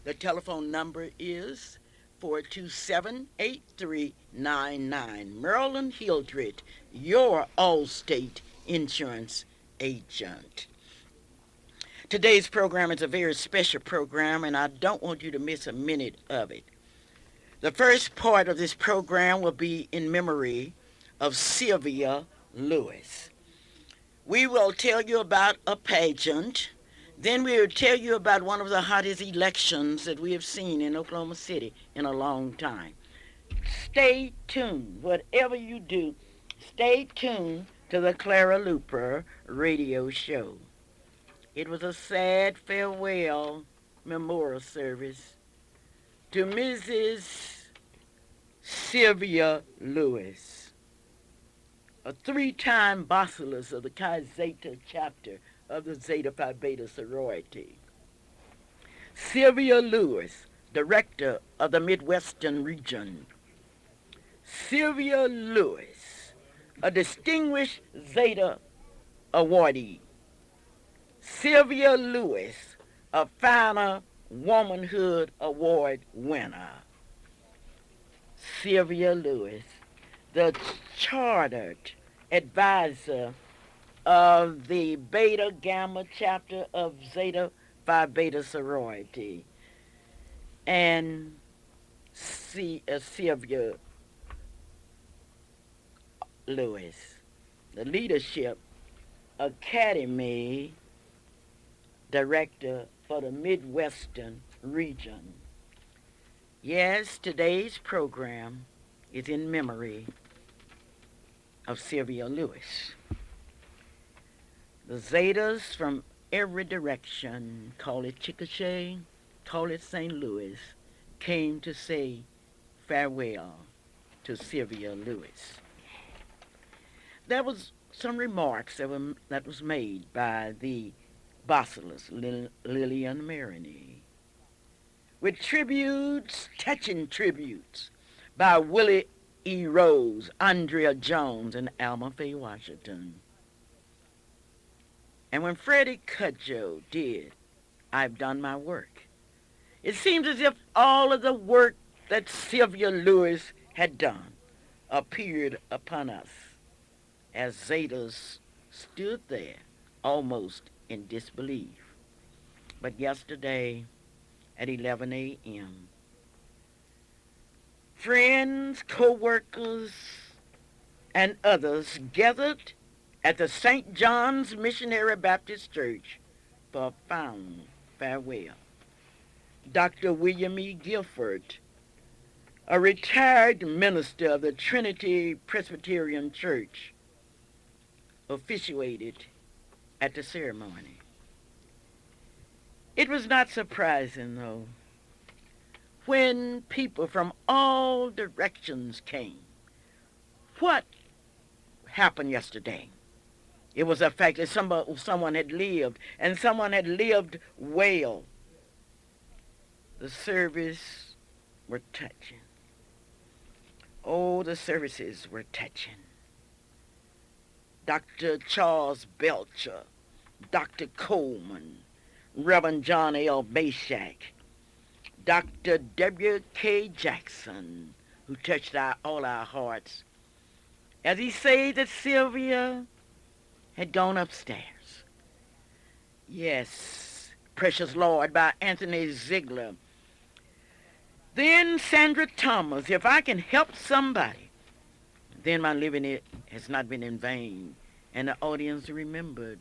The telephone number is 427-8399. Marilyn Hildred, your Allstate insurance agent. Today's program is a very special program, and I don't want you to miss a minute of it. The first part of this program will be in memory of Sylvia Lewis. We will tell you about a pageant. Then we will tell you about one of the hottest elections that we have seen in Oklahoma City in a long time. Stay tuned. Whatever you do, stay tuned to the Clara Luper radio show. It was a sad farewell memorial service to Mrs. Sylvia Lewis, a three-time bacillus of the Chi Zeta chapter of the Zeta Phi Beta sorority. Sylvia Lewis, director of the Midwestern region. Sylvia Lewis, a distinguished Zeta awardee. Sylvia Lewis, a Finer Womanhood Award winner. Sylvia Lewis, the chartered advisor of the Beta Gamma chapter of Zeta Phi Beta sorority, and Sylvia Lewis, the Leadership Academy director for the Midwestern region. Yes, today's program is in memory of Sylvia Lewis. The Zetas from every direction, call it Chickasha, call it St. Louis, came to say farewell to Sylvia Lewis. There was some remarks that was made by the bacillus Lillian Maroney, with tributes, touching tributes by Willie E. Rose, Andrea Jones, and Alma Faye Washington. And when Freddie Cudjoe did I've Done My Work, it seems as if all of the work that Sylvia Lewis had done appeared upon us as Zetas stood there almost in disbelief. But yesterday at 11 a.m., friends, co-workers, and others gathered at the St. John's Missionary Baptist Church for a final farewell. Dr. William E. Guilford, a retired minister of the Trinity Presbyterian Church, officiated at the ceremony. It was not surprising, though, when people from all directions came. What happened yesterday? It was a fact that someone had lived, and someone had lived well. The service were touching. Oh, the services were touching. Dr. Charles Belcher, Dr. Coleman, Reverend John L. Bashak, Dr. W.K. Jackson, who touched all our hearts, as he said that Sylvia had gone upstairs. Yes, Precious Lord by Anthony Ziegler. Then Sandra Thomas, If I Can Help Somebody, then my living has not been in vain. And the audience remembered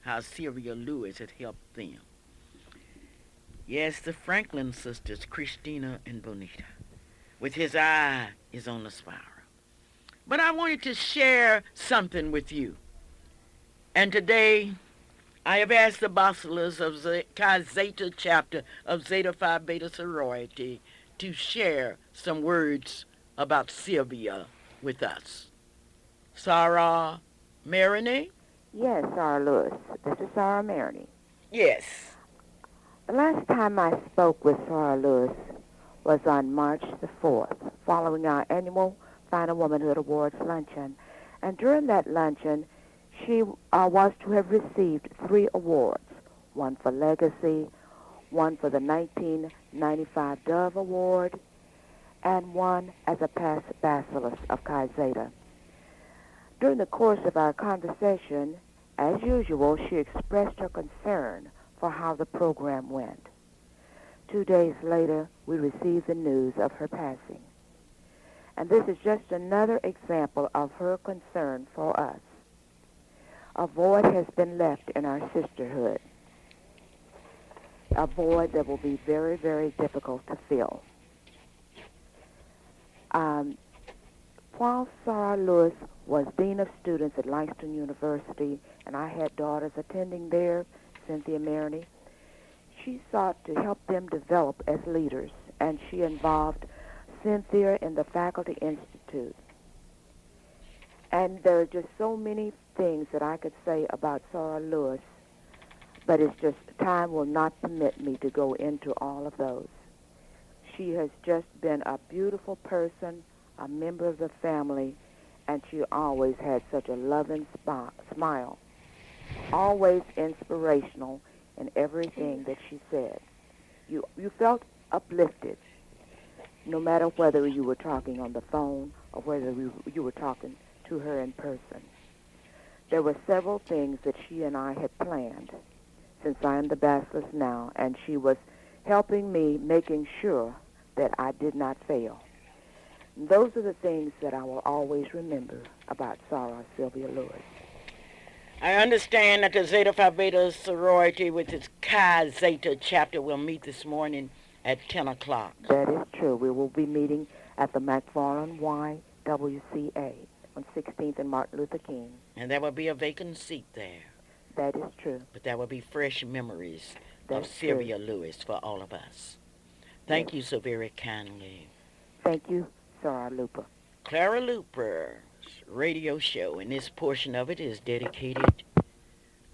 how Sylvia Lewis had helped them. Yes, the Franklin sisters, Christina and Bonita, with His Eye is on the Spiral. But I wanted to share something with you. And today, I have asked the bacillus of the Chi Zeta chapter of Zeta Phi Beta sorority to share some words about Sylvia with us. Sarah Maroney? Yes, Sarah Lewis. This is Sarah Maroney. Yes. The last time I spoke with Sarah Lewis was on March the 4th, following our annual Final Womanhood Awards luncheon. And during that luncheon, she was to have received 3 awards, one for legacy, one for the 1995 Dove Award, and one as a past bacillus of Chi Zeta. During the course of our conversation, as usual, she expressed her concern for how the program went. 2 days later, we received the news of her passing. And this is just another example of her concern for us. A void has been left in our sisterhood, a void that will be very, very difficult to fill. Um, while Sarah Lewis was Dean of Students at Langston University, and I had daughters attending there, Cynthia Maroney, she sought to help them develop as leaders, and she involved Cynthia in the Faculty Institute. And there are just so many things that I could say about Sarah Lewis, but it's just time will not permit me to go into all of those. She has just been a beautiful person, a member of the family, and she always had such a loving smile, always inspirational in everything that she said. You felt uplifted, no matter whether you were talking on the phone or whether you were talking to her in person. There were several things that she and I had planned, since I am the bachelor's now, and she was helping me, making sure that I did not fail. And those are the things that I will always remember about Sarah Sylvia Lewis. I understand that the Zeta Phi Beta sorority with its Chi Zeta chapter will meet this morning at 10 o'clock. That is true. We will be meeting at the McFarland YWCA on 16th and Martin Luther King. And there will be a vacant seat there. That is true. But there will be fresh memories That's of Sylvia true. Lewis for all of us. Thank Yes. you so very kindly. Thank you, Sarah Luper. Clara Luper's radio show, and this portion of it is dedicated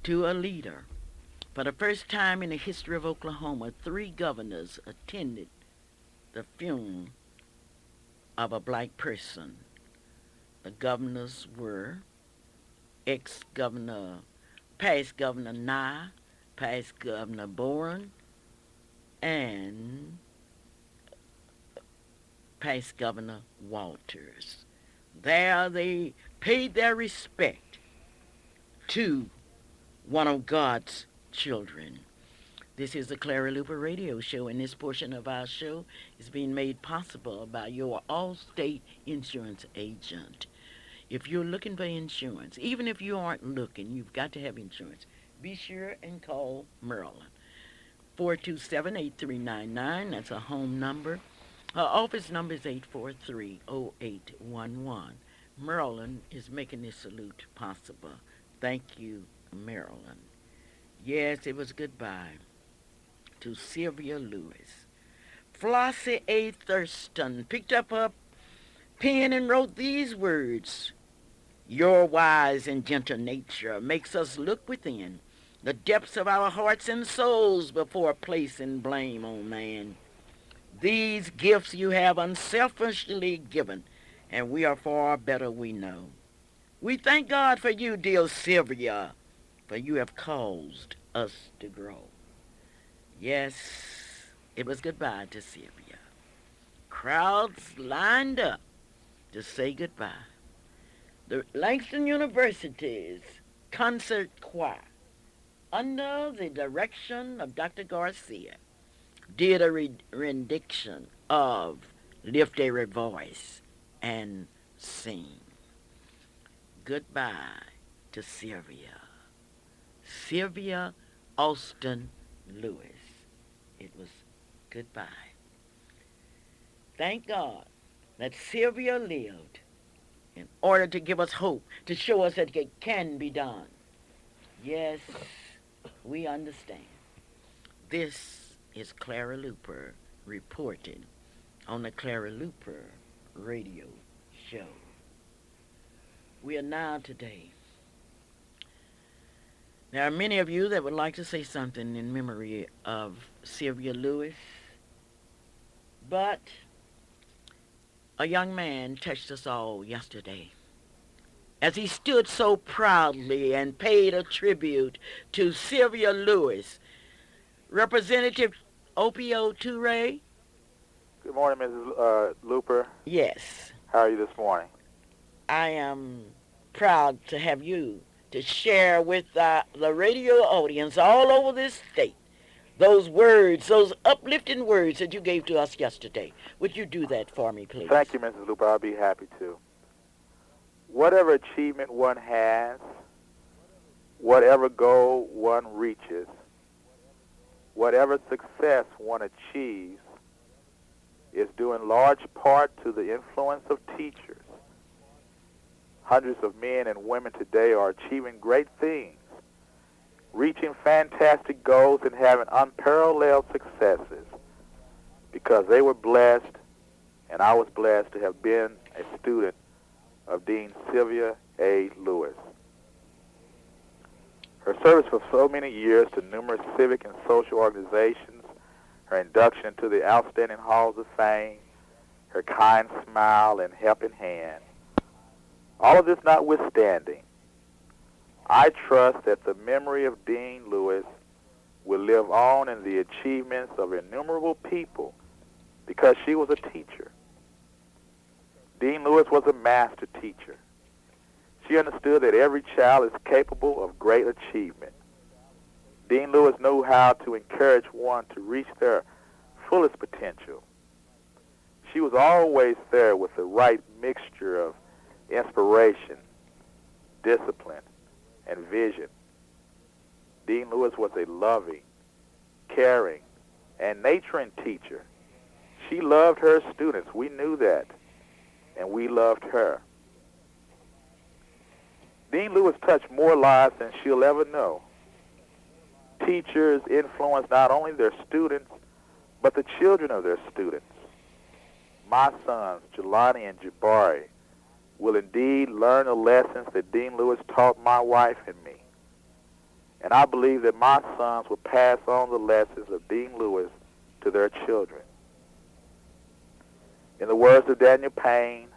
to a leader. For the first time in the history of Oklahoma, 3 governors attended the funeral of a black person. The governors were ex-governor, past Governor Nye, past Governor Boren, and past Governor Walters. There they paid their respect to one of God's children. This is the Clara Luper radio show, and this portion of our show is being made possible by your Allstate insurance agent. If you're looking for insurance, even if you aren't looking, you've got to have insurance. Be sure and call Marilyn. 427-8399, that's a home number. Her office number is 843-0811. Marilyn is making this salute possible. Thank you, Marilyn. Yes, it was goodbye to Sylvia Lewis. Flossie A. Thurston picked up her pen and wrote these words. Your wise and gentle nature makes us look within the depths of our hearts and souls before placing blame on man. These gifts you have unselfishly given, and we are far better we know. We thank God for you, dear Sylvia, for you have caused us to grow. Yes, it was goodbye to Sylvia. Crowds lined up to say goodbye. The Langston University's concert choir, under the direction of Dr. Garcia, did a rendition of Lift Every Voice and Sing. Goodbye to Sylvia. Sylvia Austin Lewis. It was goodbye. Thank God that Sylvia lived in order to give us hope, to show us that it can be done. Yes, we understand. This is Clara Luper reporting on the Clara Luper radio show. We are now today. There are many of you that would like to say something in memory of Sylvia Lewis, but a young man touched us all yesterday as he stood so proudly and paid a tribute to Sylvia Lewis. Representative Opio Toure? Good morning, Mrs. Luper. Yes. How are you this morning? I am proud to have you to share with the radio audience all over this state those words, those uplifting words that you gave to us yesterday. Would you do that for me, Thank please? you, Mrs. Luper. I'll be happy to. Whatever achievement one has, whatever goal one reaches, whatever success one achieves, is due in large part to the influence of teachers. Hundreds of men and women today are achieving great things, reaching fantastic goals and having unparalleled successes because they were blessed, and I was blessed to have been a student of Dean Sylvia A. Lewis. Her service for so many years to numerous civic and social organizations, her induction into the outstanding halls of fame, her kind smile and helping hand, all of this notwithstanding, I trust that the memory of Dean Lewis will live on in the achievements of innumerable people because she was a teacher. Dean Lewis was a master teacher. She understood that every child is capable of great achievement. Dean Lewis knew how to encourage one to reach their fullest potential. She was always there with the right mixture of inspiration, discipline, and vision. Dean Lewis was a loving, caring, and nurturing teacher. She loved her students. We knew that, and we loved her. Dean Lewis touched more lives than she'll ever know. Teachers influence not only their students, but the children of their students. My sons, Jelani and Jabari, will indeed learn the lessons that Dean Lewis taught my wife and me. And I believe that my sons will pass on the lessons of Dean Lewis to their children. In the words of Daniel Payne,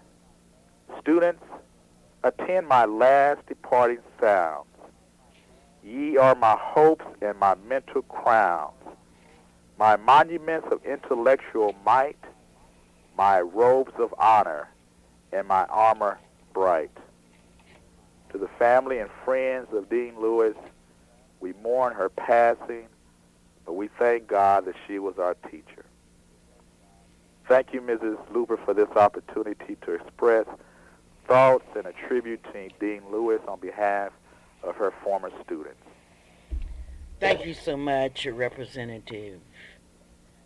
students, attend my last departing sounds. Ye are my hopes and my mental crowns, my monuments of intellectual might, my robes of honor, and my armor bright. To the family and friends of Dean Lewis, we mourn her passing, but we thank God that she was our teacher. Thank you, Mrs. Luper, for this opportunity to express thoughts and a tribute to Dean Lewis on behalf of her former students. Thank you so much, Representative.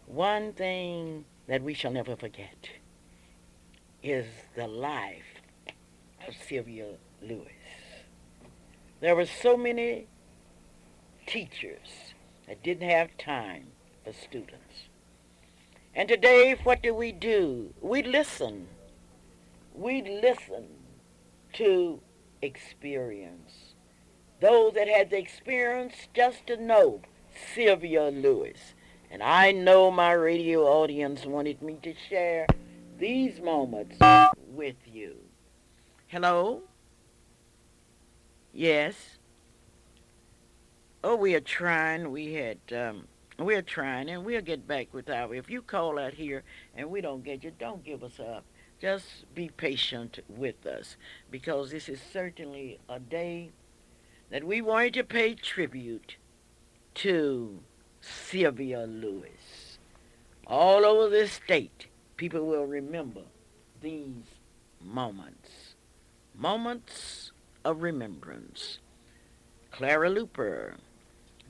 One thing that we shall never forget is the life of Sylvia Lewis. There were so many teachers that didn't have time for students. And today, what do? We listen. We listen to experience. Those that had the experience just to know Sylvia Lewis. And I know my radio audience wanted me to share these moments with you. Hello? Yes? Oh, we are trying. We're trying, and we'll get back with our. If you call out here and we don't get you, don't give us up. Just be patient with us, because this is certainly a day that we wanted to pay tribute to Sylvia Lewis. All over this state, people will remember these moments. Moments of remembrance. Clara Luper.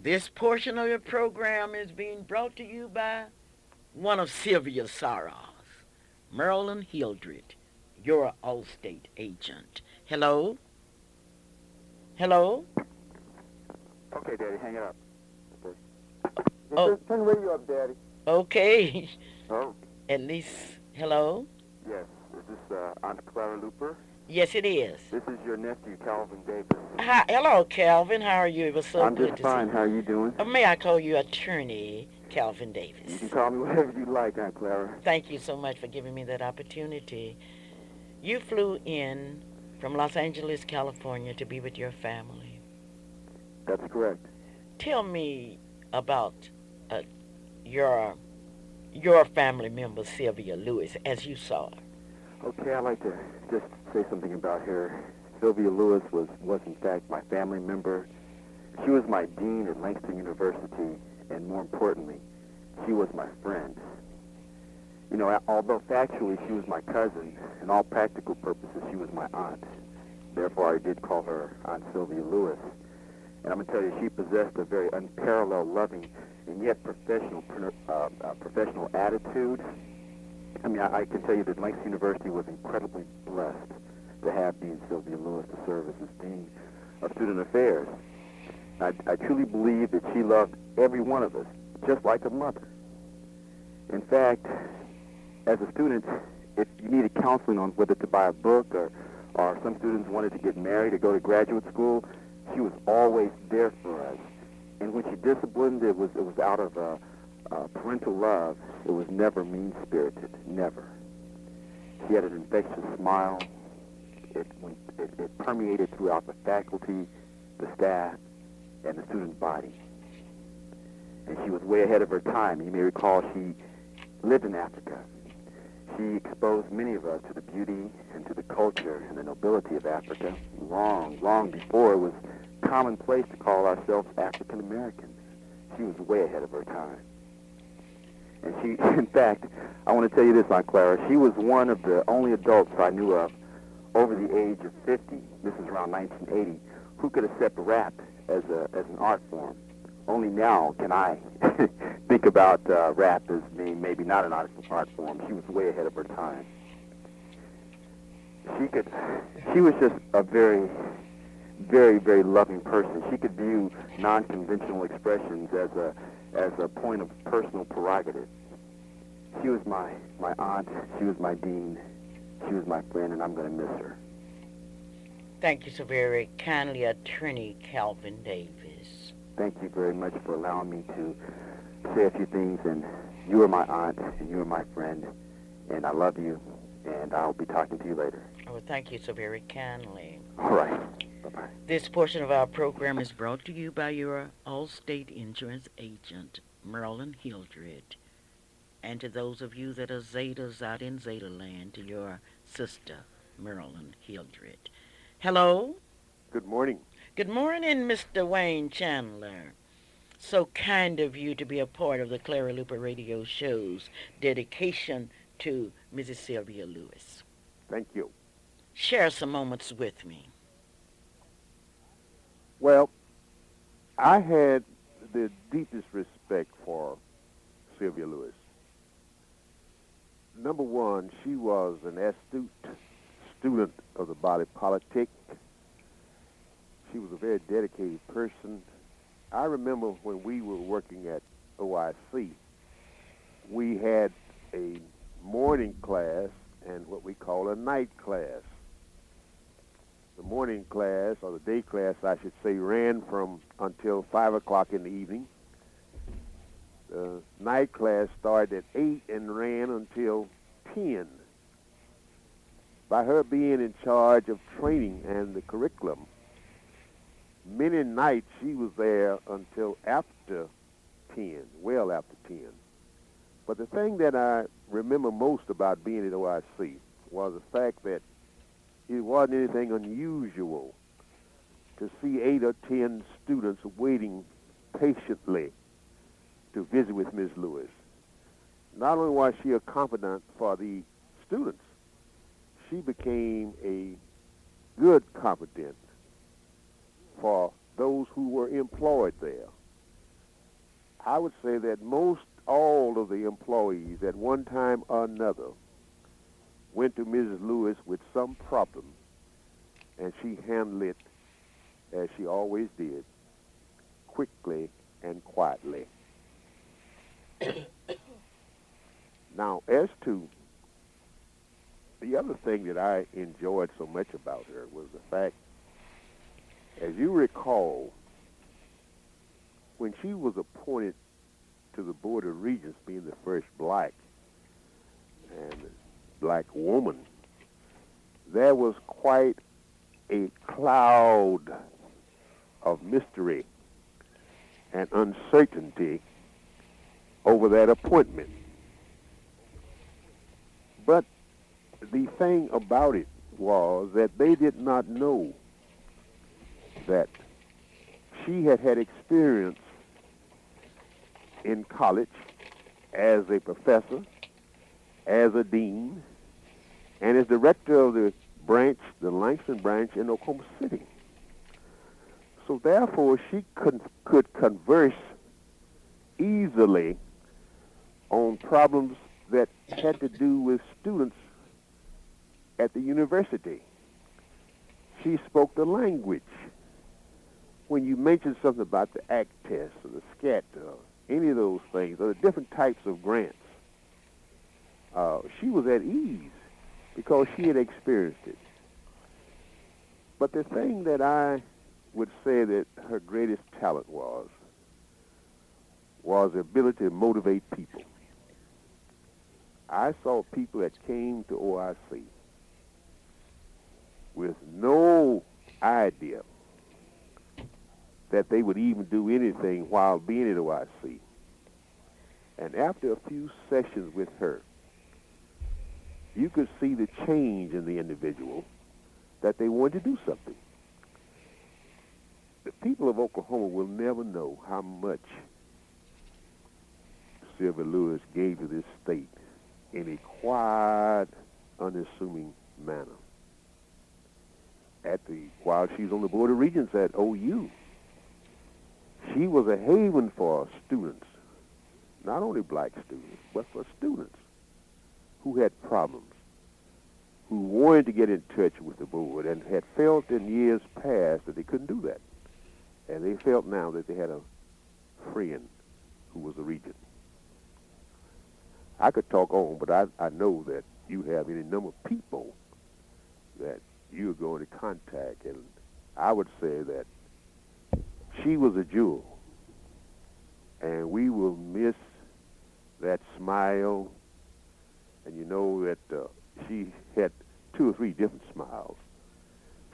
This portion of the program is being brought to you by one of Sylvia's sorrows, Marilyn Hildred, your Allstate agent. Hello? Hello? Okay, Daddy, hang it up. Oh. Turn the radio up, Daddy. Okay. Oh, At least, hello? yes. Is this Aunt Clara Luper? Yes, it is. This is your nephew, Calvin Davis. Hi, hello, Calvin. How are you? It was so I'm good just to fine. see How are you doing? you. May I call you Attorney Calvin You Davis? can call me whatever you like, Aunt Clara. Thank you so much for giving me that opportunity. You flew in from Los Angeles, California to be with your family. That's correct. Tell me about your your family member Sylvia Lewis as you saw her? Okay, I'd like to just say something about her. Sylvia Lewis was in fact my family member. She was my dean at Langston University, and more importantly, she was my friend. You know, although factually she was my cousin, in all practical purposes she was my aunt. Therefore, I did call her Aunt Sylvia Lewis. And I'm going to tell you, she possessed a very unparalleled, loving, and yet professional attitude. I mean, I can tell you that Langston University was incredibly blessed to have Dean Sylvia Lewis to serve as its Dean of Student Affairs. I truly believe that she loved every one of us, just like a mother. In fact, as a student, if you needed counseling on whether to buy a book or some students wanted to get married or go to graduate school, she was always there for us. And when she disciplined, it was out of parental love. It was never mean-spirited, never. She had an infectious smile. It permeated throughout the faculty, the staff, and the student body. And she was way ahead of her time. You may recall she lived in Africa. She exposed many of us to the beauty and to the culture and the nobility of Africa long, long before it was commonplace to call ourselves African Americans. She was way ahead of her time. And she, in fact, I want to tell you this, Aunt Clara, she was one of the only adults I knew of over the age of 50, this is around 1980, who could accept rap as an art form. Only now can I think about rap as being maybe not an art form. She was way ahead of her time. She was just a very, very, very loving person. She could view non-conventional expressions as a point of personal prerogative. She was my aunt. She was my dean. She was my friend, and I'm going to miss her. Thank you so very kindly, Attorney Calvin Davis. Thank you very much for allowing me to say a few things, and you are my aunt, and you are my friend, and I love you, and I'll be talking to you later. Oh, thank you so very kindly. All right. Bye-bye. This portion of our program is brought to you by your Allstate Insurance agent, Marilyn Hildred. And to those of you that are Zetas out in Zeta land, to your sister, Marilyn Hildred. Hello? Good morning. Good morning, Mr. Wayne Chandler. So kind of you to be a part of the Clara Luper radio show's dedication to Mrs. Sylvia Lewis. Thank you. Share some moments with me. Well, I had the deepest respect for Sylvia Lewis. Number one, she was an astute student of the body politic. She was a very dedicated person. I remember when we were working at OIC, we had a morning class and what we call a night class. The morning class, or the day class, I should say, ran from until 5 o'clock in the evening. The night class started at 8 and ran until 10. By her being in charge of training and the curriculum, many nights she was there until after 10, well after 10. But the thing that I remember most about being at OIC was the fact that it wasn't anything unusual to see 8 or 10 students waiting patiently to visit with Ms. Lewis. Not only was she a confidant for the students, she became a good confidant for those who were employed there. I would say that most all of the employees at one time or another went to Mrs. Lewis with some problem, and she handled it as she always did, quickly and quietly. Now, as to the other thing that I enjoyed so much about her was the fact, as you recall, when she was appointed to the Board of Regents, being the first black and black woman, there was quite a cloud of mystery and uncertainty over that appointment. But the thing about it was that they did not know that she had had experience in college as a professor, as a dean, and as director of the branch, the Langston branch in Oklahoma City. So therefore, she could converse easily on problems that had to do with students at the university. She spoke the language. When you mentioned something about the ACT test or the SCAT or any of those things, or the different types of grants, she was at ease because she had experienced it. But the thing that I would say that her greatest talent was the ability to motivate people. I saw people that came to OIC with no idea that they would even do anything while being at OIC. And after a few sessions with her, you could see the change in the individual, that they wanted to do something. The people of Oklahoma will never know how much Sylvia Lewis gave to this state in a quiet, unassuming manner. While she was on the Board of Regents at OU, she was a haven for students, not only black students, but for students who had problems, who wanted to get in touch with the board and had felt in years past that they couldn't do that. And they felt now that they had a friend who was a regent. I could talk on, but I know that you have any number of people that you're going to contact, and I would say that she was a jewel, and we will miss that smile. And you know that she had 2 or 3 different smiles.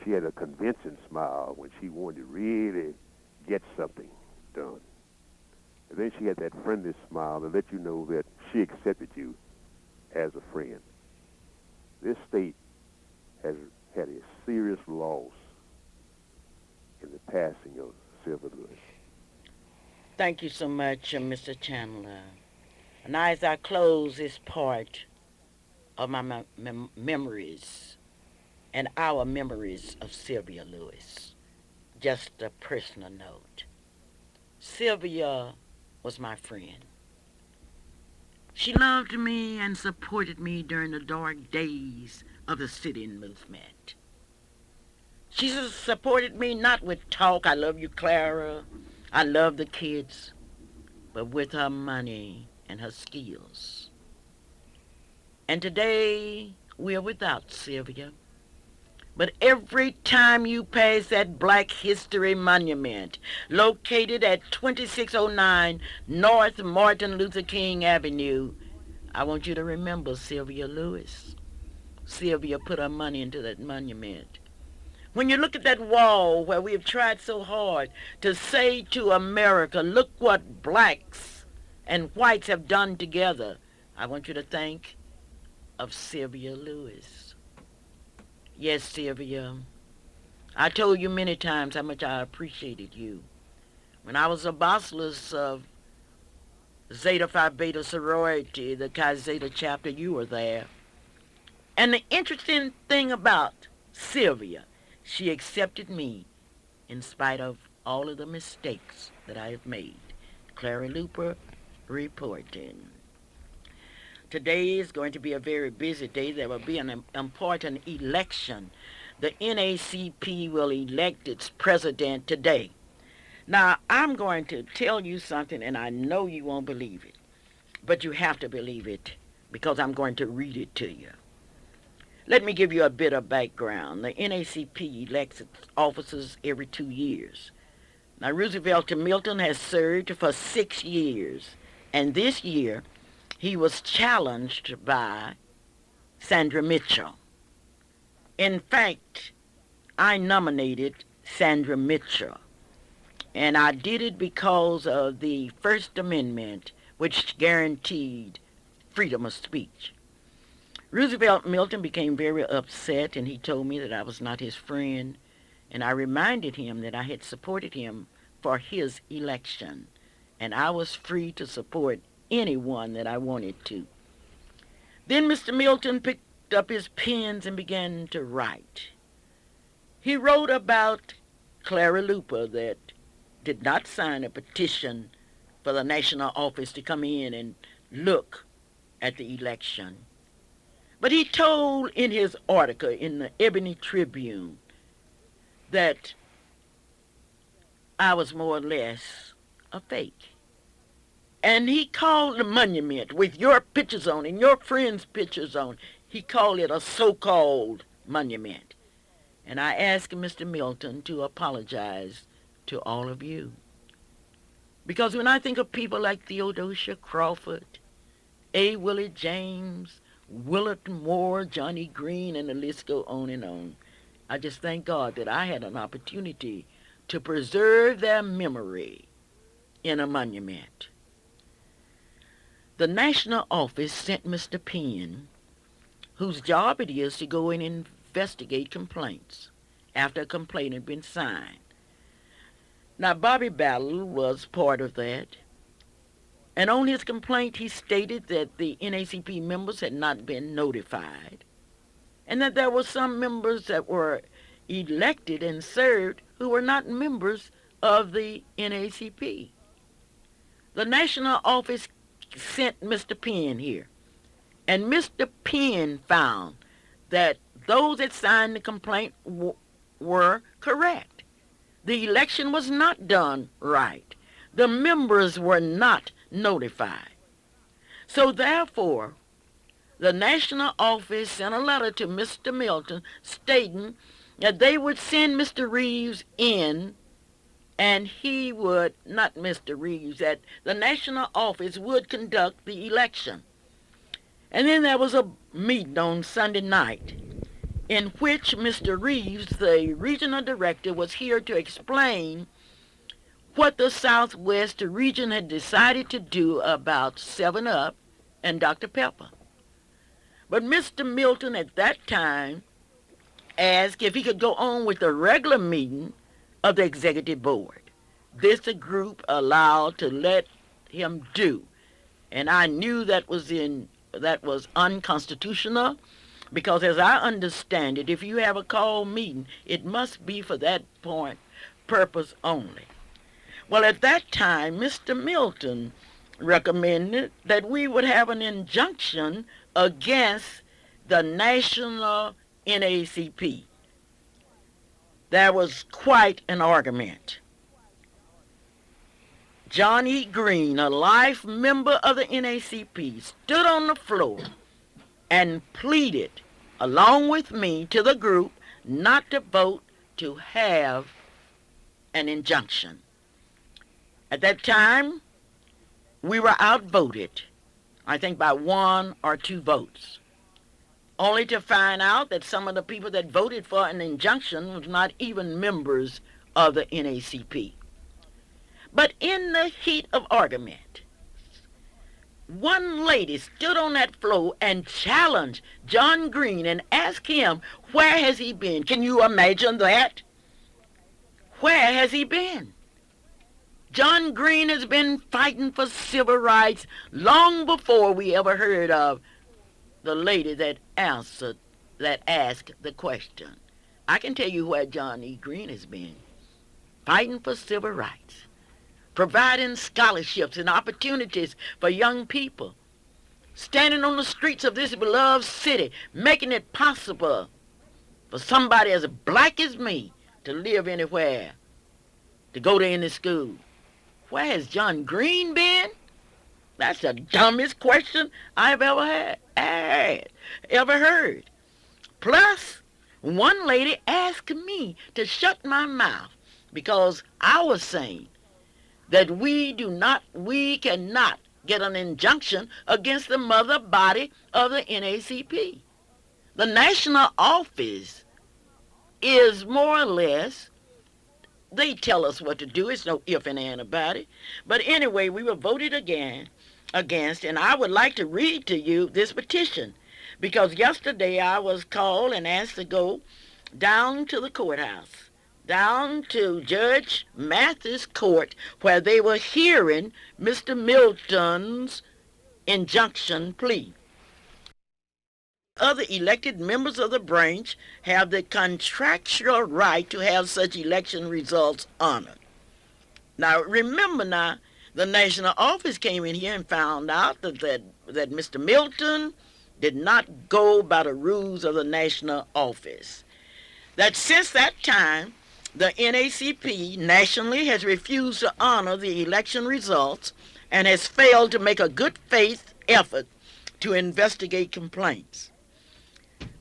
She had a convincing smile when she wanted to really get something done. And then she had that friendly smile to let you know that she accepted you as a friend. This state has had a serious loss in the passing of Sylvia Lewis. Thank you so much, Mr. Chandler. And as I close this part of my memories and our memories of Sylvia Lewis, just a personal note. Sylvia was my friend. She loved me and supported me during the dark days of the sit-in movement. She supported me not with talk, I love you, Clara, I love the kids, but with her money and her skills. And today, we are without Sylvia. But every time you pass that Black History Monument located at 2609 North Martin Luther King Avenue, I want you to remember Sylvia Lewis. Sylvia put her money into that monument. When you look at that wall where we have tried so hard to say to America, look what blacks and whites have done together, I want you to think of Sylvia Lewis. Yes, Sylvia, I told you many times how much I appreciated you. When I was a bachelor's of Zeta Phi Beta sorority, the Chi Zeta chapter, you were there. And the interesting thing about Sylvia, she accepted me in spite of all of the mistakes that I have made. Clara Luper reporting. Today is going to be a very busy day. There will be an important election. The NACP will elect its president today. Now, I'm going to tell you something, and I know you won't believe it, but you have to believe it because I'm going to read it to you. Let me give you a bit of background. The NACP elects its officers every 2 years. Now, Roosevelt Milton has served for 6 years, and this year he was challenged by Sandra Mitchell. In fact, I nominated Sandra Mitchell, and I did it because of the First Amendment which guaranteed freedom of speech. Roosevelt Milton became very upset, and he told me that I was not his friend, and I reminded him that I had supported him for his election, and I was free to support anyone that I wanted to. Then Mr. Milton picked up his pens and began to write. He wrote about Clara Luper that did not sign a petition for the national office to come in and look at the election. But he told in his article in the Ebony Tribune that I was more or less a fake. And he called the monument with your pictures on and your friends' pictures on, he called it a so-called monument. And I asked Mr. Milton to apologize to all of you. Because when I think of people like Theodosia Crawford, A. Willie James, Willard Moore, Johnny Green, and the list go on and on, I just thank God that I had an opportunity to preserve their memory in a monument. The national office sent Mr. Penn, whose job it is to go in and investigate complaints after a complaint had been signed. Now, Bobby Battle was part of that, and on his complaint he stated that the NACP members had not been notified, and that there were some members that were elected and served who were not members of the NACP. The national office sent Mr. Penn here, and Mr. Penn found that those that signed the complaint were correct. The election was not done right. The members were not notified. So therefore, the national office sent a letter to Mr. Milton stating that they would send Mr. Reeves in, and he would, not Mr. Reeves, that the national office would conduct the election. And then there was a meeting on Sunday night in which Mr. Reeves, the regional director, was here to explain what the Southwest region had decided to do about 7-Up and Dr. Pepper. But Mr. Milton at that time asked if he could go on with the regular meeting of the executive board. This the group allowed to let him do. And I knew that was unconstitutional, because as I understand it, if you have a called meeting, it must be for that purpose only. Well, at that time, Mr. Milton recommended that we would have an injunction against the national NACP. There was quite an argument. John E. Green, a life member of the NACP, stood on the floor and pleaded, along with me, to the group not to vote to have an injunction. At that time, we were outvoted, I think by 1 or 2 votes, only to find out that some of the people that voted for an injunction was not even members of the NACP. But in the heat of argument, one lady stood on that floor and challenged John Green and asked him, where has he been? Can you imagine that? Where has he been? John Green has been fighting for civil rights long before we ever heard of the lady that asked the question. I can tell you where John E. Green has been. Fighting for civil rights, providing scholarships and opportunities for young people, standing on the streets of this beloved city, making it possible for somebody as black as me to live anywhere, to go to any school. Where has John Green been? That's the dumbest question I've ever heard. Plus, one lady asked me to shut my mouth because I was saying that we cannot get an injunction against the mother body of the NACP. The national office is more or less, they tell us what to do. It's no if and and about it. But anyway, we were voted again, against, and I would like to read to you this petition because yesterday I was called and asked to go down to the courthouse, down to Judge Mathis' court, where they were hearing Mr. Milton's injunction plea. Other elected members of the branch have the contractual right to have such election results honored. Now, remember now, the national office came in here and found out that Mr. Milton did not go by the rules of the national office. That since that time, the NACP nationally has refused to honor the election results and has failed to make a good faith effort to investigate complaints.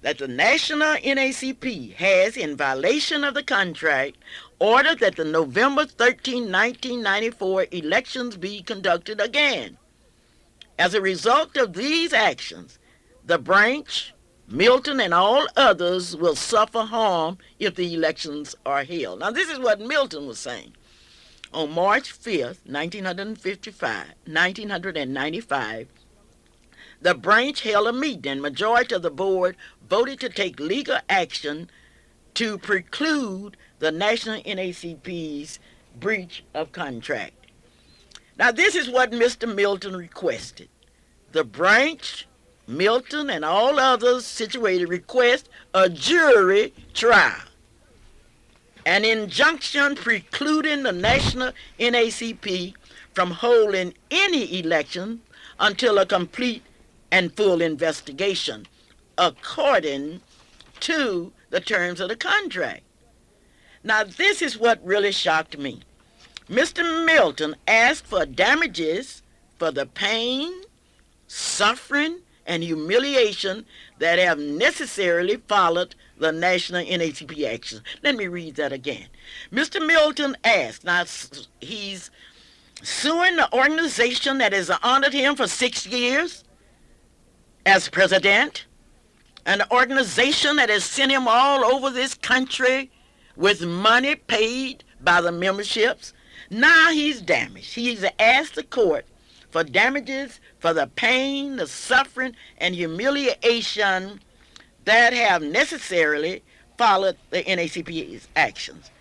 That the national NACP has, in violation of the contract, ordered that the November 13, 1994 elections be conducted again. As a result of these actions, the branch, Milton, and all others will suffer harm if the elections are held. Now, this is what Milton was saying. On March 5th, 1995, the branch held a meeting, and majority of the board voted to take legal action to preclude the national NACP's breach of contract. Now, this is what Mr. Milton requested. The branch, Milton, and all others situated request a jury trial, an injunction precluding the national NACP from holding any election until a complete and full investigation according to the terms of the contract. Now, this is what really shocked me. Mr. Milton asked for damages for the pain, suffering, and humiliation that have necessarily followed the national NACP action. Let me read that again. Mr. Milton asked, now he's suing the organization that has honored him for 6 years as president, an organization that has sent him all over this country with money paid by the memberships. Now he's damaged. He's asked the court for damages for the pain, the suffering, and humiliation that have necessarily followed the NACP's actions.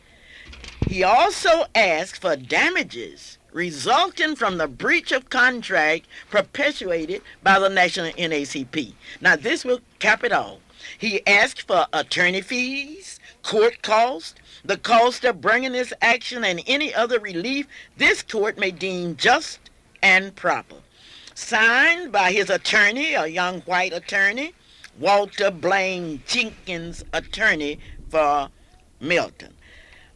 He also asked for damages resulting from the breach of contract perpetuated by the national NACP. Now, this will cap it all. He asked for attorney fees, court costs, the cost of bringing this action, and any other relief this court may deem just and proper. Signed by his attorney, a young white attorney, Walter Blaine Jenkins, attorney for Milton.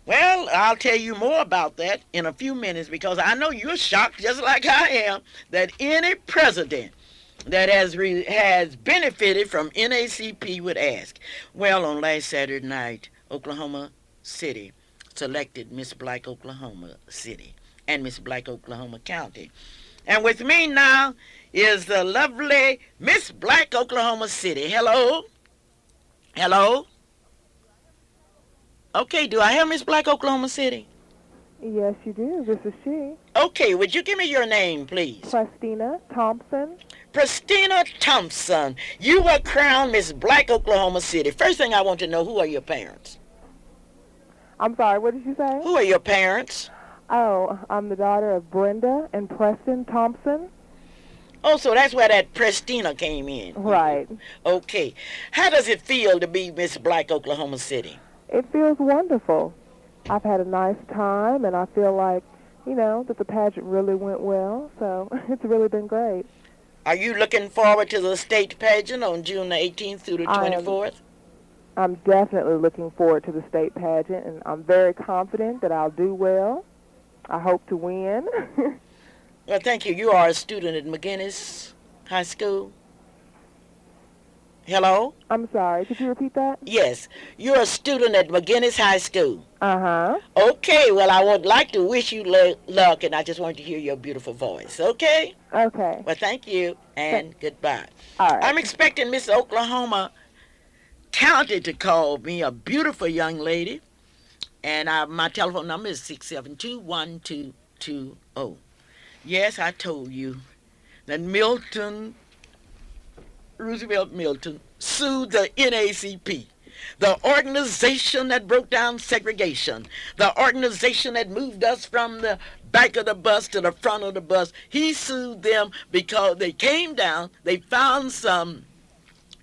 Well, I'll tell you more about that in a few minutes because I know you're shocked just like I am that any president that has benefited from NACP would ask. Well, on last Saturday night, Oklahoma City selected Miss Black Oklahoma City and Miss Black Oklahoma County. And with me now is the lovely Miss Black Oklahoma City. Hello? Hello? Okay, do I have Miss Black Oklahoma City? Yes, you do. This is she. Okay, would you give me your name, please? Christina Thompson. Christina Thompson. You were crowned Miss Black Oklahoma City. First thing I want to know, who are your parents? I'm sorry, what did you say? Who are your parents? Oh, I'm the daughter of Brenda and Preston Thompson. Oh, so that's where that Prestina came in. Right. Okay. How does it feel to be Miss Black Oklahoma City? It feels wonderful. I've had a nice time, and I feel like, that the pageant really went well, so it's really been great. Are you looking forward to the state pageant on June the 18th through the 24th? I'm definitely looking forward to the state pageant, and I'm very confident that I'll do well. I hope to win. Well, thank you. You are a student at McGinnis High School. Hello? I'm sorry. Could you repeat that? Yes. You're a student at McGinnis High School. Uh-huh. Okay. Well, I would like to wish you luck, and I just wanted to hear your beautiful voice. Okay? Okay. Well, thank you, and goodbye. All right. I'm expecting Miss Oklahoma County to call me, a beautiful young lady, and my telephone number is 672-1220. Yes, I told you that Roosevelt Milton sued the NACP, the organization that broke down segregation, the organization that moved us from the back of the bus to the front of the bus. He sued them because they came down, they found some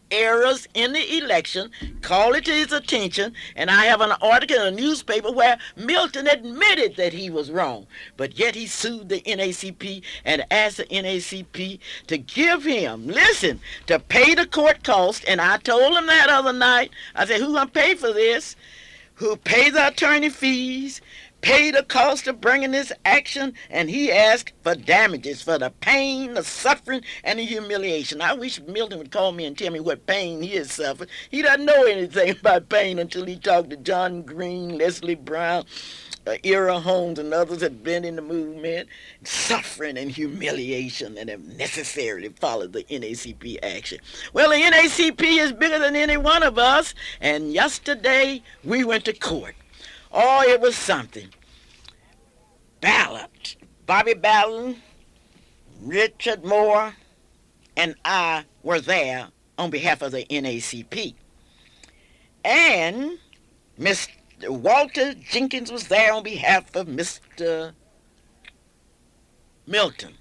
errors in the election, called it to his attention, and I have an article in a newspaper where Milton admitted that he was wrong, but yet he sued the NACP and asked the NACP to give him, listen, to pay the court cost, and I told him that other night, I said, who's going to pay for this? Who pay the attorney fees, pay the cost of bringing this action, and he asked for damages for the pain, the suffering, and the humiliation. I wish Milton would call me and tell me what pain he has suffered. He doesn't know anything about pain until he talked to John Green, Leslie Brown, Ira Holmes, and others that have been in the movement, suffering and humiliation, and have necessarily followed the NACP action. Well, the NACP is bigger than any one of us, and yesterday we went to court. Oh, it was something. Bobby Ballard, Richard Moore, and I were there on behalf of the NACP. And Mr. Walter Jenkins was there on behalf of Mr. Milton.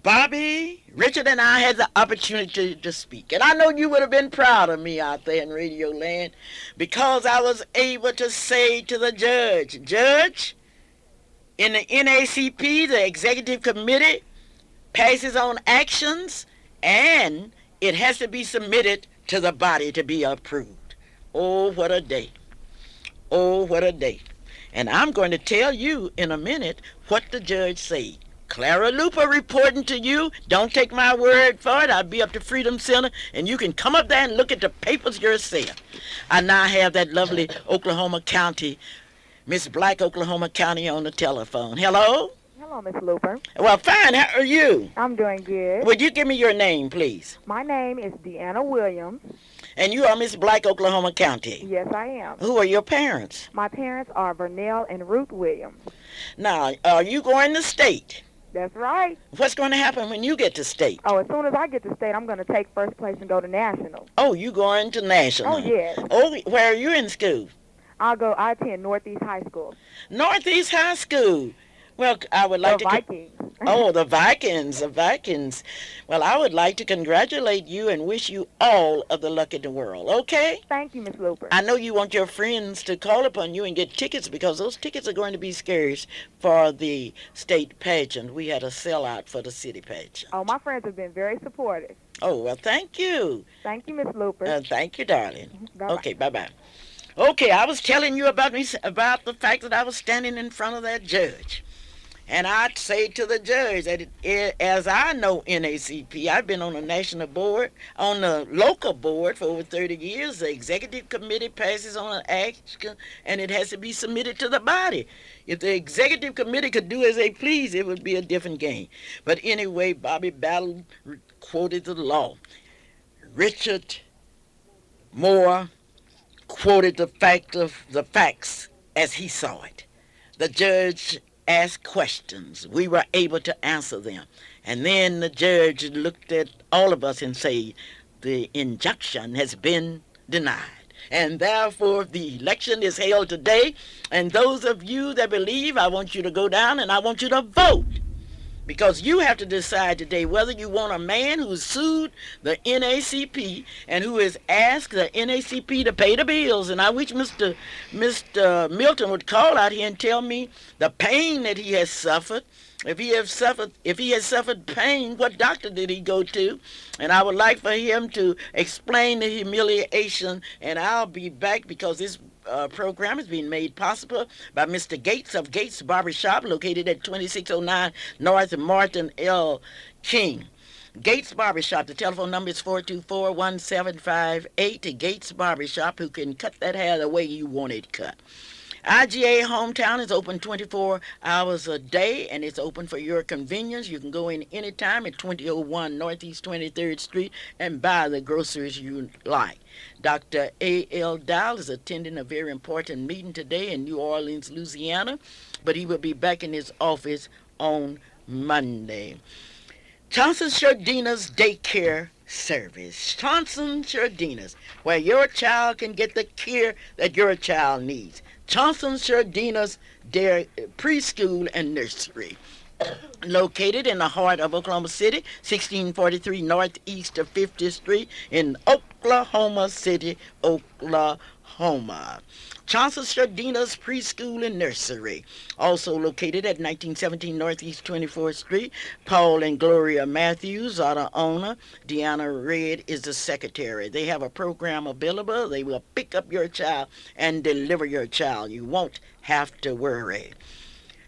Bobby, Richard, and I had the opportunity to speak. And I know you would have been proud of me out there in Radio Land because I was able to say to the Judge, in the NACP, the executive committee passes on actions and it has to be submitted to the body to be approved. Oh, what a day. Oh, what a day. And I'm going to tell you in a minute what the judge said. Clara Luper reporting to you. Don't take my word for it. I'll be up to Freedom Center, and you can come up there and look at the papers yourself. I now have that lovely Oklahoma County, Miss Black Oklahoma County on the telephone. Hello? Hello, Miss Luper. Well, fine. How are you? I'm doing good. Would you give me your name, please? My name is Deanna Williams. And you are Miss Black Oklahoma County? Yes, I am. Who are your parents? My parents are Vernell and Ruth Williams. Now, are you going to state? That's right. What's going to happen when you get to state? Oh, as soon as I get to state, I'm going to take first place and go to national. Oh, you going to national? Oh, yes. Oh, where are you in school? I attend Northeast High School. Northeast High School. Well, I would like The to... Vikings. Oh, the Vikings. Well, I would like to congratulate you and wish you all of the luck in the world, okay? Thank you, Miss Luper. I know you want your friends to call upon you and get tickets because those tickets are going to be scarce for the state pageant. We had a sellout for the city pageant. Oh, my friends have been very supportive. Oh, well, thank you. Thank you, Miss Luper. Thank you, darling. Bye-bye. Okay, bye-bye. Okay, I was telling you about the fact that I was standing in front of that judge. And I'd say to the judge that as I know NACP, I've been on the national board, on the local board for over 30 years. The executive committee passes on an action and it has to be submitted to the body. If the executive committee could do as they please, it would be a different game. But anyway, Bobby Ballard quoted the law. Richard Moore quoted the facts as he saw it. The judge asked questions. We were able to answer them. And then the judge looked at all of us and said, the injunction has been denied. And therefore, the election is held today. And those of you that believe, I want you to go down and I want you to vote. Because you have to decide today whether you want a man who sued the NACP and who has asked the NACP to pay the bills. And I wish Mr. Milton would call out here and tell me the pain that he has suffered. If he has suffered pain, what doctor did he go to? And I would like for him to explain the humiliation. And I'll be back because this program is being made possible by Mr. Gates of Gates Barbershop, located at 2609 North Martin L. King. Gates Barbershop, the telephone number is 424-1758. Gates Barbershop, who can cut that hair the way you want it cut. IGA Hometown is open 24 hours a day, and it's open for your convenience. You can go in anytime at 2001 Northeast 23rd Street and buy the groceries you like. Dr. A.L. Dial is attending a very important meeting today in New Orleans, Louisiana, but he will be back in his office on Monday. Johnson Shardina's Daycare Service. Johnson Shardina's, where your child can get the care that your child needs. Johnson Shardina's Preschool and Nursery. Located in the heart of Oklahoma City, 1643 northeast of 50th Street in Oklahoma City, Oklahoma. Johnson Shardina's Preschool and Nursery, also located at 1917 Northeast 24th Street. Paul and Gloria Matthews are the owner. Deanna Red is the secretary. They have a program available. They will pick up your child and deliver your child. You won't have to worry.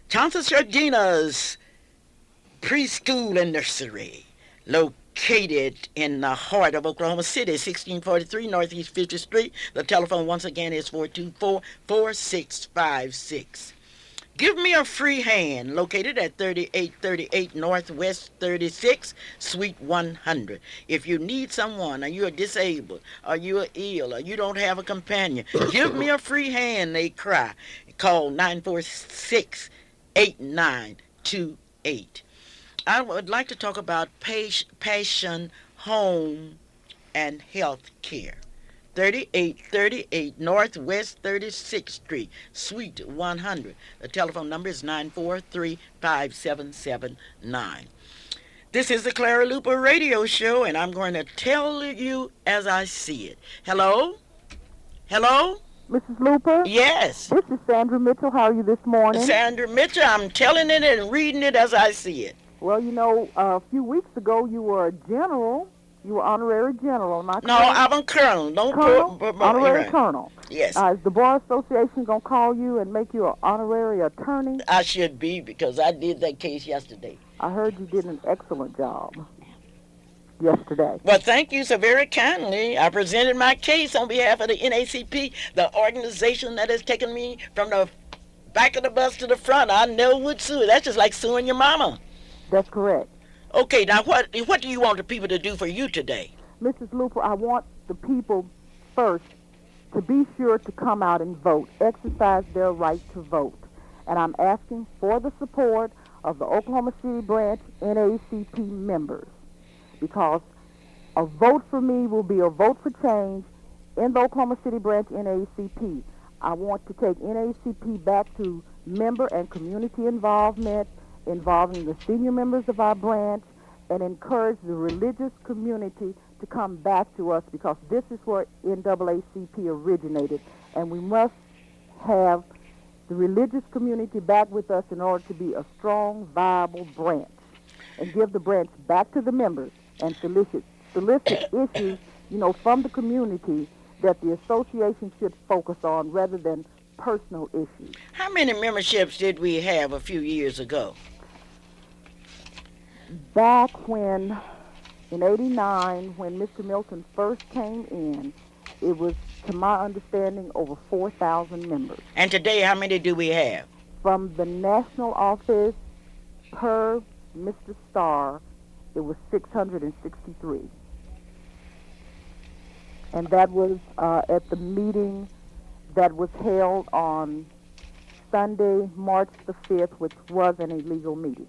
Johnson Shardina's Preschool and Nursery, located in the heart of Oklahoma City, 1643 Northeast 50th Street. The telephone once again is 424-4656. Give Me a Free Hand, located at 3838 Northwest 36, Suite 100. If you need someone, or you are disabled, or you are ill, or you don't have a companion, give me a free hand, they cry. Call 946-8928. I would like to talk about Passion Home and Health Care. 3838 Northwest 36th Street, Suite 100. The telephone number is 943-5779. This is the Clara Luper radio show, and I'm going to tell you as I see it. Hello? Hello? Mrs. Luper? Yes. This is Sandra Mitchell. How are you this morning? Sandra Mitchell, I'm telling it and reading it as I see it. Well, you know, a few weeks ago you were a general. You were honorary general. Am I correct? No, I'm a colonel. Don't Colonel? Honorary right. colonel. Yes. Is the Bar Association going to call you and make you an honorary attorney? I should be, because I did that case yesterday. I heard you did an excellent job yesterday. Well, thank you so very kindly. I presented my case on behalf of the NACP, the organization that has taken me from the back of the bus to the front. I never would sue. That's just like suing your mama. That's correct. Okay, now what do you want the people to do for you today? Mrs. Luper, I want the people first to be sure to come out and vote, exercise their right to vote. And I'm asking for the support of the Oklahoma City branch NACP members, because a vote for me will be a vote for change in the Oklahoma City branch NACP. I want to take NACP back to member and community involvement, involving the senior members of our branch, and encourage the religious community to come back to us, because this is where NAACP originated, and we must have the religious community back with us in order to be a strong, viable branch, and give the branch back to the members and solicit issues, from the community that the association should focus on rather than personal issues. How many memberships did we have a few years ago? Back in '89, when Mr. Milton first came in, it was, to my understanding, over 4,000 members. And today, how many do we have? From the national office, per Mr. Starr, it was 663. And that was at the meeting that was held on Sunday, March the 5th, which was an illegal meeting.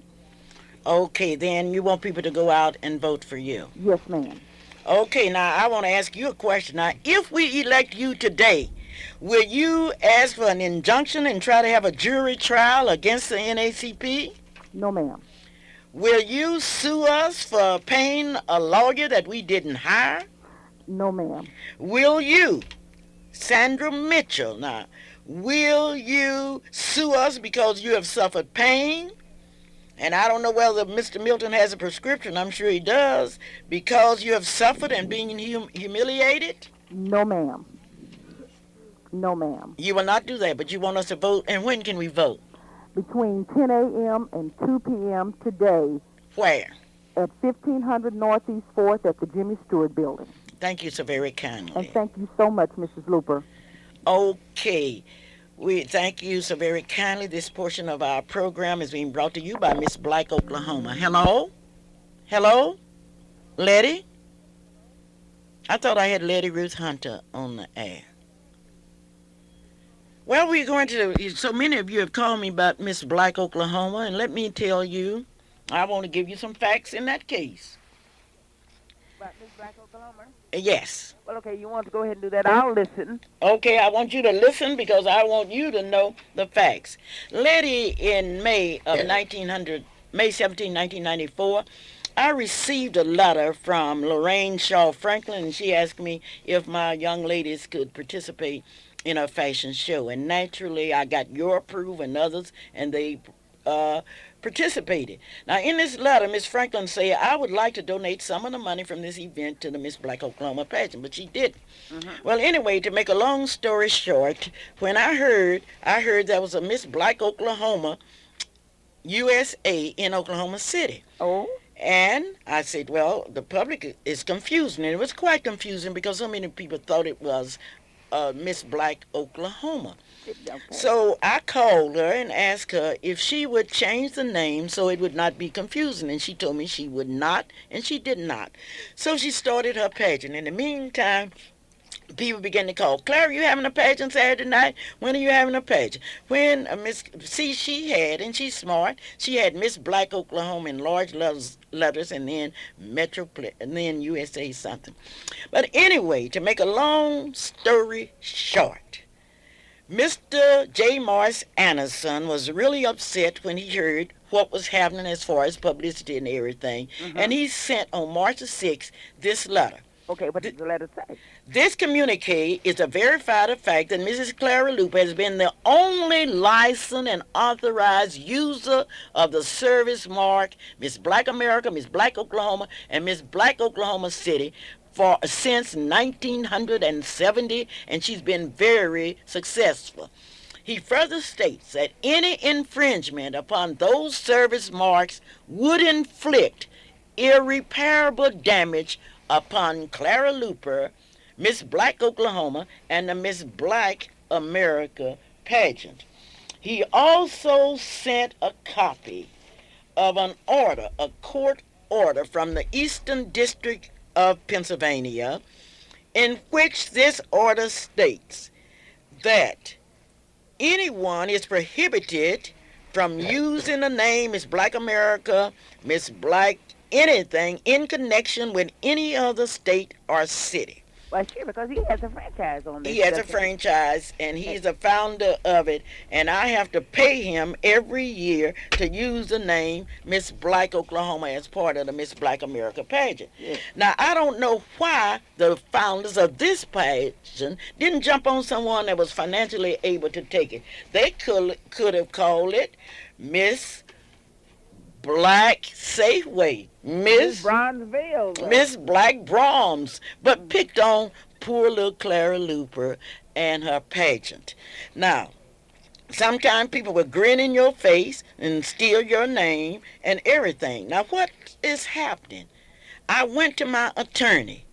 Okay, then you want people to go out and vote for you. Yes, ma'am. Okay, now I want to ask you a question. Now, if we elect you today, will you ask for an injunction and try to have a jury trial against the NACP? No, ma'am. Will you sue us for paying a lawyer that we didn't hire? No, ma'am. Will you, Sandra Mitchell, now, will you sue us because you have suffered pain? And I don't know whether Mr. Milton has a prescription. I'm sure he does. Because you have suffered and been humiliated? No, ma'am. No, ma'am. You will not do that, but you want us to vote. And when can we vote? Between 10 a.m. and 2 p.m. today. Where? At 1500 Northeast 4th at the Jimmy Stewart Building. Thank you so very kindly. And thank you so much, Mrs. Luper. Okay. We thank you so very kindly. This portion of our program is being brought to you by Miss Black, Oklahoma. Hello? Hello? Letty? I thought I had Letty Ruth Hunter on the air. Well, we're going to, so many of you have called me about Miss Black, Oklahoma, and let me tell you I want to give you some facts in that case. About Miss Black Oklahoma? Yes. Well, okay, you want to go ahead and do that? I'll listen. Okay, I want you to listen because I want you to know the facts. Lady, in May of 1900, May 17, 1994, I received a letter from Lorraine Shaw Franklin, and she asked me if my young ladies could participate in a fashion show. And naturally, I got your approval and others, and they uh, participated. Now, in this letter, Miss Franklin said, I would like to donate some of the money from this event to the Miss Black Oklahoma pageant, but she didn't. Well, anyway, to make a long story short, when I heard there was a Miss Black Oklahoma, USA, in Oklahoma City. Oh? And I said, well, the public is confused. And it was quite confusing because so many people thought it was Miss Black Oklahoma. Okay. So I called her and asked her if she would change the name so it would not be confusing. And she told me she would not, and she did not. So she started her pageant. In the meantime, people began to call, Clara, you having a pageant Saturday night? When are you having a pageant? When she had, and she's smart, she had Miss Black Oklahoma in large letters and then and then USA something. But anyway, to make a long story short, Mr. J. Morris Anderson was really upset when he heard what was happening as far as publicity and everything, and he sent on March the 6th this letter. Okay, what did the letter say? This communique is a verified fact that Mrs. Clara Luper has been the only licensed and authorized user of the service mark Miss Black America, Miss Black Oklahoma, and Miss Black Oklahoma City since 1970, and she's been very successful. He further states that any infringement upon those service marks would inflict irreparable damage upon Clara Luper, Miss Black Oklahoma, and the Miss Black America pageant. He also sent a copy of an order, a court order from the Eastern District of Pennsylvania, in which this order states that anyone is prohibited from using the name Miss Black America, Miss Black anything in connection with any other state or city. Well, sure, because he has a franchise on this. He has a franchise, and he's a founder of it, and I have to pay him every year to use the name Miss Black Oklahoma as part of the Miss Black America pageant. Yes. Now, I don't know why the founders of this pageant didn't jump on someone that was financially able to take it. They could have called it Miss Black Safeway, Miss Bronzeville, Miss Black Brahms, but picked on poor little Clara Luper and her pageant. Now, sometimes people will grin in your face and steal your name and everything. Now, what is happening? I went to my attorney,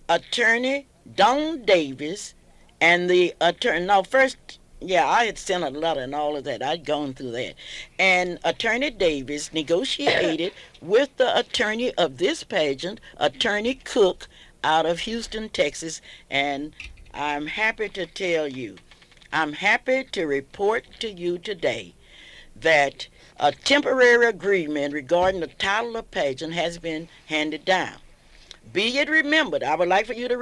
Attorney Don Davis, and the attorney. Now, first, I had sent a letter and all of that. I'd gone through that. And Attorney Davis negotiated with the attorney of this pageant, Attorney Cook, out of Houston, Texas. And I'm happy to tell you, I'm happy to report to you today that a temporary agreement regarding the title of pageant has been handed down. Be it remembered, I would like for you to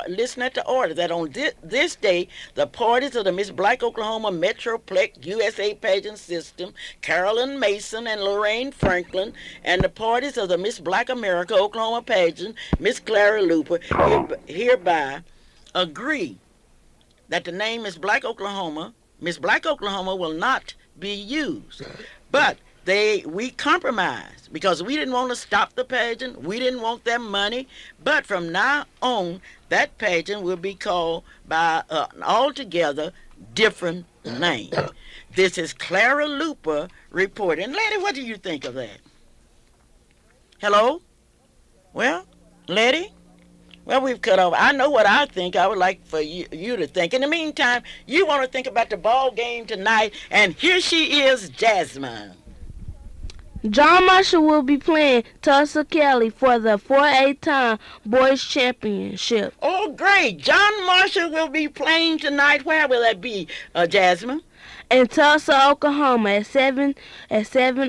listen at the order, that on this day, the parties of the Miss Black Oklahoma Metroplex USA pageant system, Carolyn Mason and Lorraine Franklin, and the parties of the Miss Black America Oklahoma pageant, Miss Clara Luper, hereby agree that the name Miss Black Oklahoma will not be used. But we compromised because we didn't want to stop the pageant. We didn't want their money. But from now on, that pageant will be called by an altogether different name. This is Clara Luper reporting. Lady, what do you think of that? Hello? Well, Lady? Well, we've cut off. I know what I think. I would like for you to think. In the meantime, you want to think about the ball game tonight, and here she is, Jasmine. John Marshall will be playing Tulsa Kelly for the 4A-time boys championship. Oh, great. John Marshall will be playing tonight. Where will that be, Jasmine? In Tulsa, Oklahoma at 7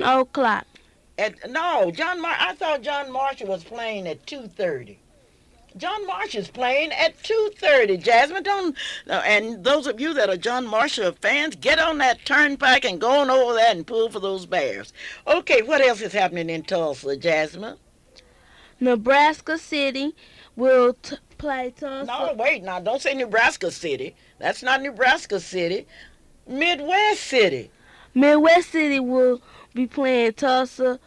o'clock. I thought John Marshall was playing at 2:30. John Marshall is playing at 2:30. Jasmine, don't. And those of you that are John Marshall fans, get on that turnpike and go on over there and pull for those Bears. Okay, what else is happening in Tulsa, Jasmine? Nebraska City will play No, Tulsa. wait, now don't say Nebraska City. That's not Nebraska City. Midwest City. Midwest City will be playing Tulsa,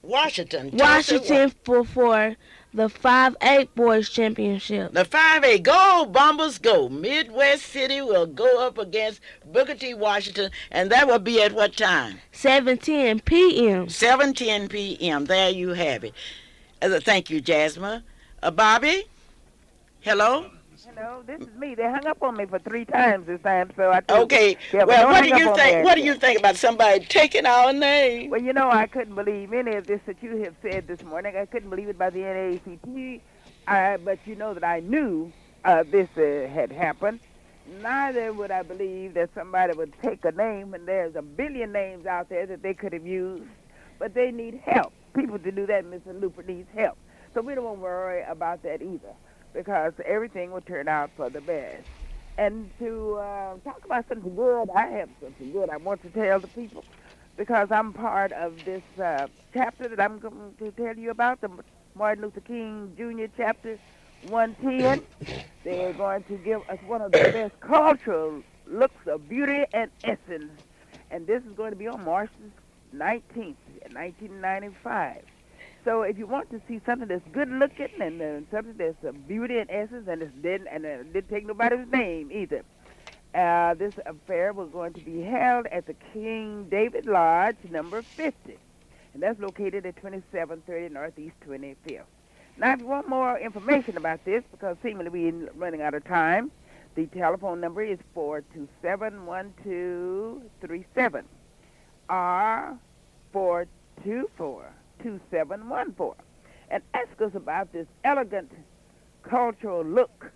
Washington. Washington for the 5A Boys Championship. The 5A, go Bombers go. Midwest City will go up against Booker T. Washington, and that will be at what time? 7:10 p.m. 7:10 p.m. There you have it. Thank you, Jasmine. Bobby? Hello? Hello, this is me. They hung up on me for 3 times this time, so I told Okay. yeah, Well, what do you think? What do you think about somebody taking our name? Well, you know, I couldn't believe any of this that you have said this morning. I couldn't believe it by the NAACP, but you know that I knew this had happened. Neither would I believe that somebody would take a name, and there's a billion names out there that they could have used, but they need help. People to do that, Mr. Luper needs help. So we don't want to worry about that either, because everything will turn out for the best. And to talk about something good, I have something good I want to tell the people, because I'm part of this chapter that I'm going to tell you about, the Martin Luther King Jr. chapter 110. They're going to give us one of the best cultural looks of beauty and essence. And this is going to be on March 19th, 1995. So if you want to see something that's good looking and something that's beauty and essence, and it didn't take nobody's name either, this affair was going to be held at the King David Lodge, number 50, and that's located at 2730 Northeast 25th. Now, if you want more information about this, because seemingly we're running out of time, the telephone number is 427-1237 or 424-2714, and ask us about this elegant cultural look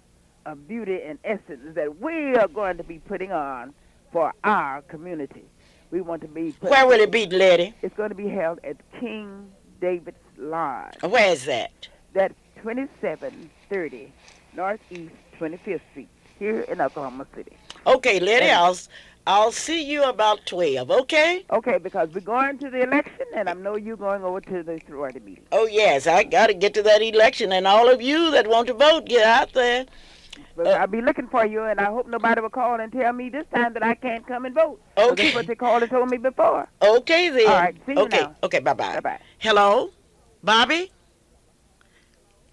of beauty and essence that we are going to be putting on for our community. We want to be... Where will it be, lady? It's going to be held at King David's Lodge. Where is that? That's 2730 Northeast 25th Street here in Oklahoma City. Okay, lady, I'll see you about 12, okay? Okay, because we're going to the election, and I know you're going over to the sorority meeting. Oh, yes, I got to get to that election, and all of you that want to vote, get out there. But I'll be looking for you, and I hope nobody will call and tell me this time that I can't come and vote. Okay. That's what they called and told me before. Okay, then. All right, see you okay. now. Okay, bye-bye. Bye-bye. Hello? Bobby?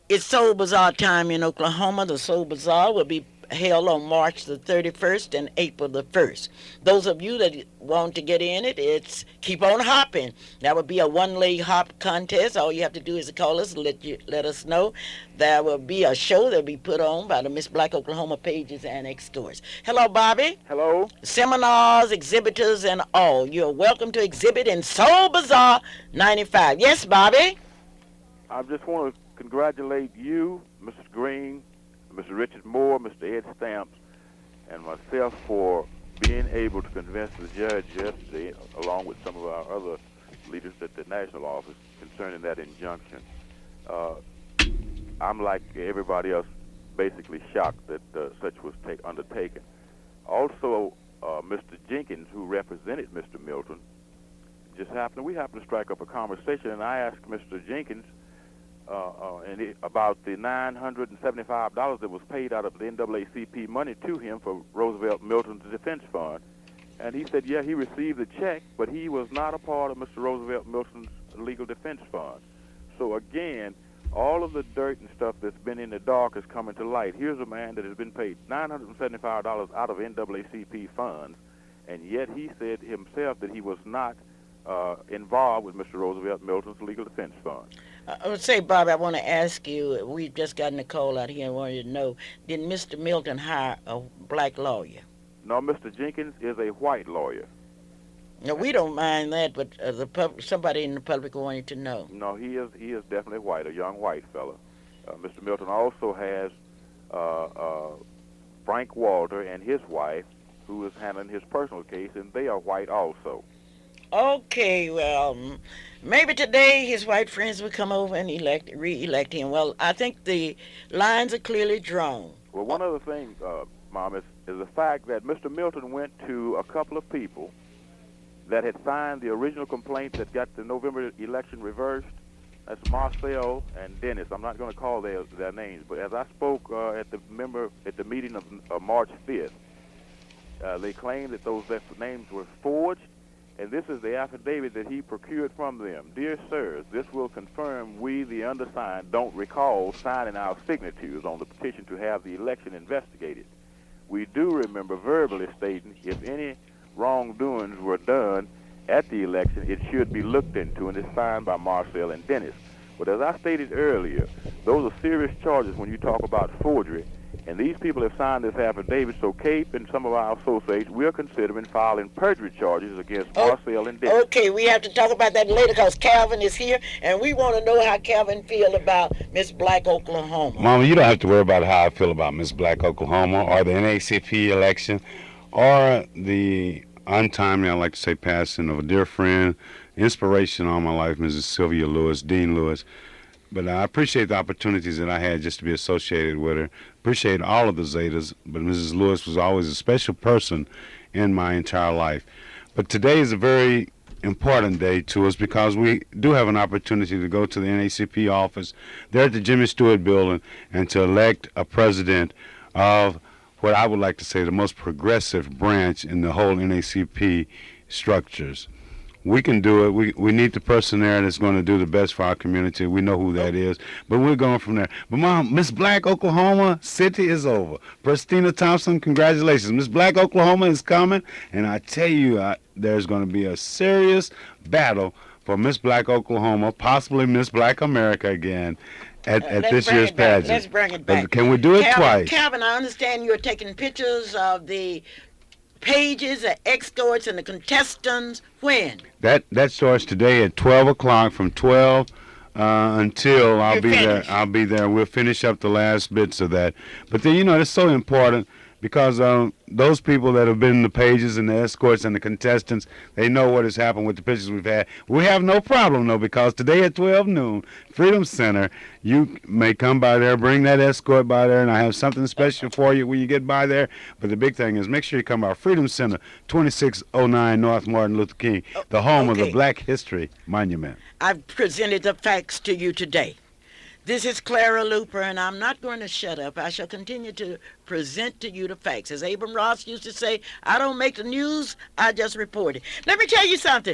It's Soul Bazaar time in Oklahoma. The Soul Bazaar will be held on March the 31st and April the 1st. Those of you that want to get in it, it's Keep On Hopping. That would be a one-leg hop contest. All you have to do is call us and let us know. There will be a show that will be put on by the Miss Black Oklahoma Pages Annex Stores. Hello, Bobby. Hello. Seminars, exhibitors, and all. You're welcome to exhibit in Soul Bazaar 95. Yes, Bobby? I just want to congratulate you, Mrs. Green, Mr. Richard Moore, Mr. Ed Stamps, and myself for being able to convince the judge yesterday, along with some of our other leaders at the national office, concerning that injunction. I'm like everybody else, basically shocked that such was undertaken. Also, Mr. Jenkins, who represented Mr. Milton, we happened to strike up a conversation, and I asked Mr. Jenkins about the $975 that was paid out of the NAACP money to him for Roosevelt Milton's defense fund. And he said, yeah, he received the check, but he was not a part of Mr. Roosevelt Milton's legal defense fund. So again, all of the dirt and stuff that's been in the dark is coming to light. Here's a man that has been paid $975 out of NAACP funds, and yet he said himself that he was not involved with Mr. Roosevelt Milton's legal defense fund. I would say, Bobby, I want to ask you, we've just gotten a call out here and wanted to know, did Mr. Milton hire a black lawyer? No, Mr. Jenkins is a white lawyer. No, we don't mind that, but somebody in the public wanted to know. No, he is definitely white, a young white fella. Mr. Milton also has Frank Walter and his wife, who is handling his personal case, and they are white also. Okay, well, maybe today his white friends will come over and re-elect him. Well, I think the lines are clearly drawn. Well, Oh, one other thing, Mom, is the fact that Mr. Milton went to a couple of people that had signed the original complaint that got the November election reversed. That's Marcel and Dennis. I'm not going to call their names, but as I spoke at the meeting of March 5th, they claimed that those names were forged, and this is the affidavit that he procured from them. Dear sirs, this will confirm we, the undersigned, don't recall signing our signatures on the petition to have the election investigated. We do remember verbally stating if any wrongdoings were done at the election, it should be looked into, and it's signed by Marcel and Dennis. But as I stated earlier, those are serious charges when you talk about forgery, and these people have signed this affidavit, so Cape and some of our associates, we're considering filing perjury charges against Marcel and Dennis. Okay, we have to talk about that later because Calvin is here, and we want to know how Calvin feel about Miss Black Oklahoma. Mama, you don't have to worry about how I feel about Miss Black Oklahoma or the NACP election or the untimely, I like to say, passing of a dear friend, inspiration all my life, Mrs. Sylvia Lewis, Dean Lewis. But I appreciate the opportunities that I had just to be associated with her. Appreciate all of the Zetas, but Mrs. Lewis was always a special person in my entire life. But today is a very important day to us because we do have an opportunity to go to the NACP office there at the Jimmy Stewart building and to elect a president of what I would like to say the most progressive branch in the whole NACP structures. We can do it. We need the person there that's going to do the best for our community. We know who that is, but we're going from there. But Mom, Miss Black Oklahoma city is over. Prestina Thompson, congratulations. Miss Black Oklahoma is coming, and I tell you, there's going to be a serious battle for Miss Black Oklahoma, possibly Miss Black America again at this year's pageant. Let's bring it back. Can we do it twice? Calvin, I understand you're taking pictures of the pages, the escorts, and the contestants. When? That starts today at 12 o'clock. From 12 until I'll be there. I'll be there. We'll finish up the last bits of that. But then, it's so important because those people that have been in the pages and the escorts and the contestants, they know what has happened with the pictures we've had. We have no problem, though, because today at 12 noon, Freedom Center, you may come by there, bring that escort by there, and I have something special for you when you get by there. But the big thing is make sure you come by Freedom Center, 2609 North Martin Luther King, the home of the Black History Monument. I've presented the facts to you today. This is Clara Luper, and I'm not going to shut up. I shall continue to present to you the facts. As Abram Ross used to say, I don't make the news, I just report it. Let me tell you something.